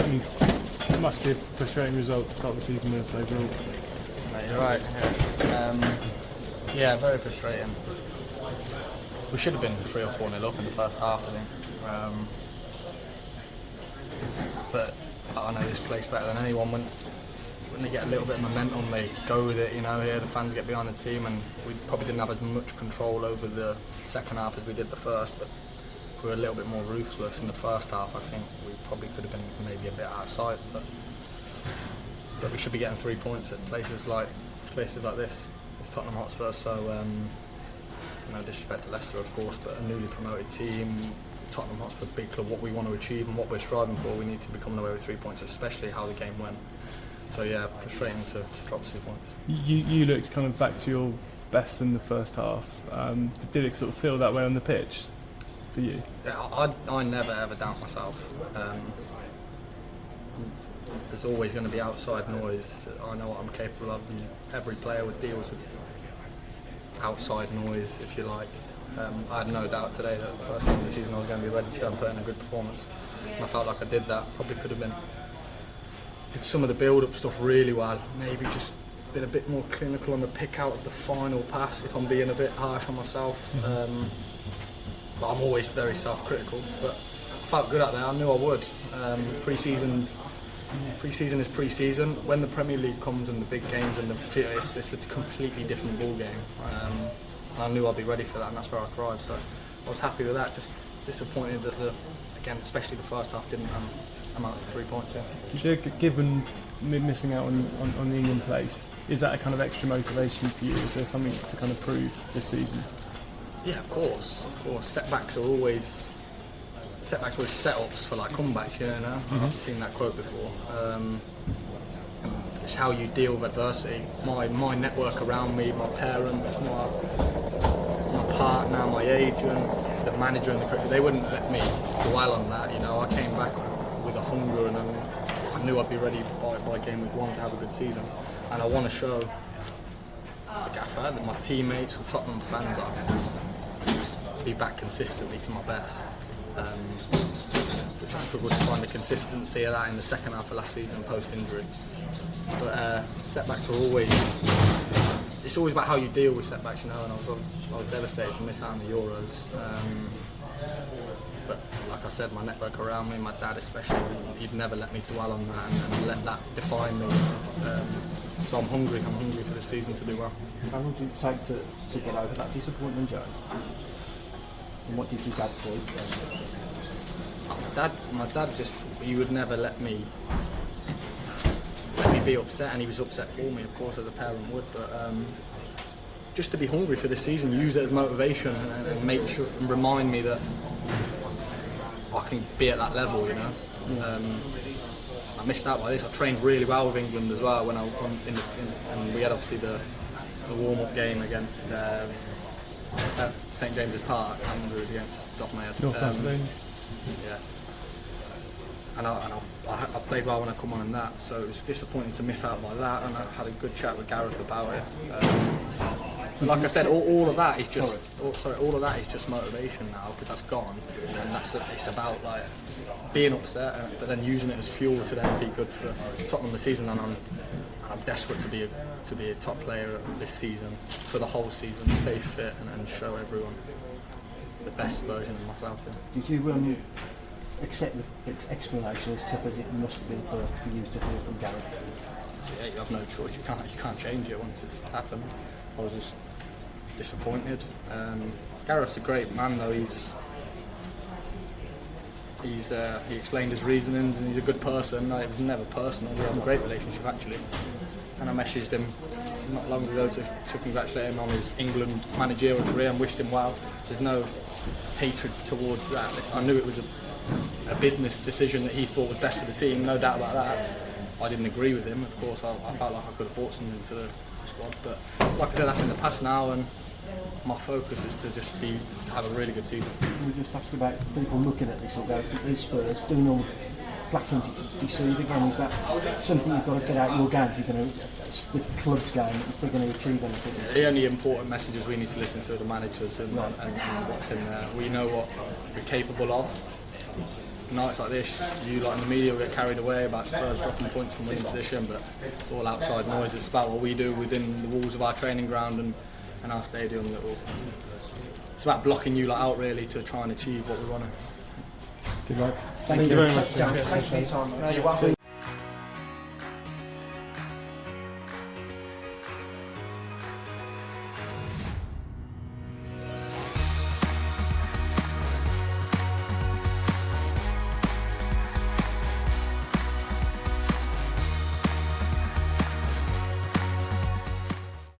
And it must be a frustrating result to start the season with overall. Mate, you're right. Yeah, very frustrating. We should have been 3 or 4-0 up in the first half, I think. But I know this place better than anyone. When they get a little bit of momentum, they go with it. You know, here the fans get behind the team, and we probably didn't have as much control over the second half as we did the first. But we were a little bit more ruthless in the first half. I think we probably could have been maybe a bit out of sight, but we should be getting 3 points at places like this. It's Tottenham Hotspur, so no disrespect to Leicester, of course, but a newly promoted team, Tottenham Hotspur, big club. What we want to achieve and what we're striving for, we need to be coming away with 3 points, especially how the game went. So yeah, frustrating to drop 2 points. You looked kind of back to your best in the first half. Did it sort of feel that way on the pitch for you? Yeah, I never ever doubt myself. There's always going to be outside noise. I know what I'm capable of. Every player would deal with outside noise, if you like. I had no doubt today that the first game of the season I was going to be ready to go and put in a good performance. And I felt like I did that. Probably could have did some of the build-up stuff really well. Maybe just been a bit more clinical on the pick out of the final pass, if I'm being a bit harsh on myself. But I'm always very self-critical. But I felt good out there. I knew I would. Pre-season is pre-season. When the Premier League comes and the big games and it's a completely different ball game. And I knew I'd be ready for that, and that's where I thrive. So I was happy with that. Just disappointed that again, especially the first half, didn't amount to 3 points. Yeah. Given missing out on the England place, is that a kind of extra motivation for you? Is there something to kind of prove this season? Yeah, of course. Setbacks are always setups for like comebacks, you know. I've seen that quote before. It's how you deal with adversity. My network around me, my parents, my partner, my agent, the manager and the coach, they wouldn't let me dwell on that, you know. I came back with a hunger, and I knew I'd be ready by game week 1 to have a good season. And I want to show the gaffer, that my teammates, the Tottenham fans, I be back consistently to my best. Which I struggled to find the consistency of that in the second half of last season post-injury. But setbacks are it's always about how you deal with setbacks, you know, and I was devastated to miss out on the Euros. But like I said, my network around me, my dad especially, he'd never let me dwell on that and let that define me. So I'm hungry for the season to do well. How long did it take to get over that disappointment, Joe? And what did your dad do? My dad he would never let me be upset, and he was upset for me, of course, as a parent would, but just to be hungry for this season, use it as motivation and make sure and remind me that I can be at that level, you know. I missed out by this. I trained really well with England as well when and we had obviously the warm-up game against St James's Park. I remember it was against top of my head. North Macedonia. Yeah. And I played well when I come on in that, so it was disappointing to miss out by that, and I had a good chat with Gareth about it. But like I said, all of that is just motivation now, because that's gone, and it's about like being upset, but then using it as fuel to then be good for Tottenham this season. And I'm desperate to be a top player this season, for the whole season, stay fit and show everyone the best version of myself. Yeah. Did you accept the explanation, as tough as it must have been for you to hear from Gareth? Yeah, you have no choice. You can't change it once it's happened. I was just disappointed. Gareth's a great man, though. He explained his reasonings, and he's a good person. It was never personal. We have a great relationship, actually. And I messaged him not long ago to congratulate him on his England managerial career and wished him well. There's no hatred towards that. I knew it was a business decision that he thought was best for the team, no doubt about that. I didn't agree with him, of course. I felt like I could have brought something to the squad, but like I said, that's in the past now, and my focus is to just to have a really good season. Can we just ask about people looking at this, or go for these Spurs doing all flattering to deceive again? Is that something you've got to get out your game if you're going to, the club's game, if they're going to achieve anything? Yeah, the only important messages we need to listen to are the managers and what's in there. We know what we're capable of. nights like this, you like in the media will get carried away about Spurs dropping points from winning position, but it's all outside noise. It's about what we do within the walls of our training ground and our stadium. It's about blocking you out really to try and achieve what we want to. Good luck. Thank you very much. Thanks for your time. No, you're welcome.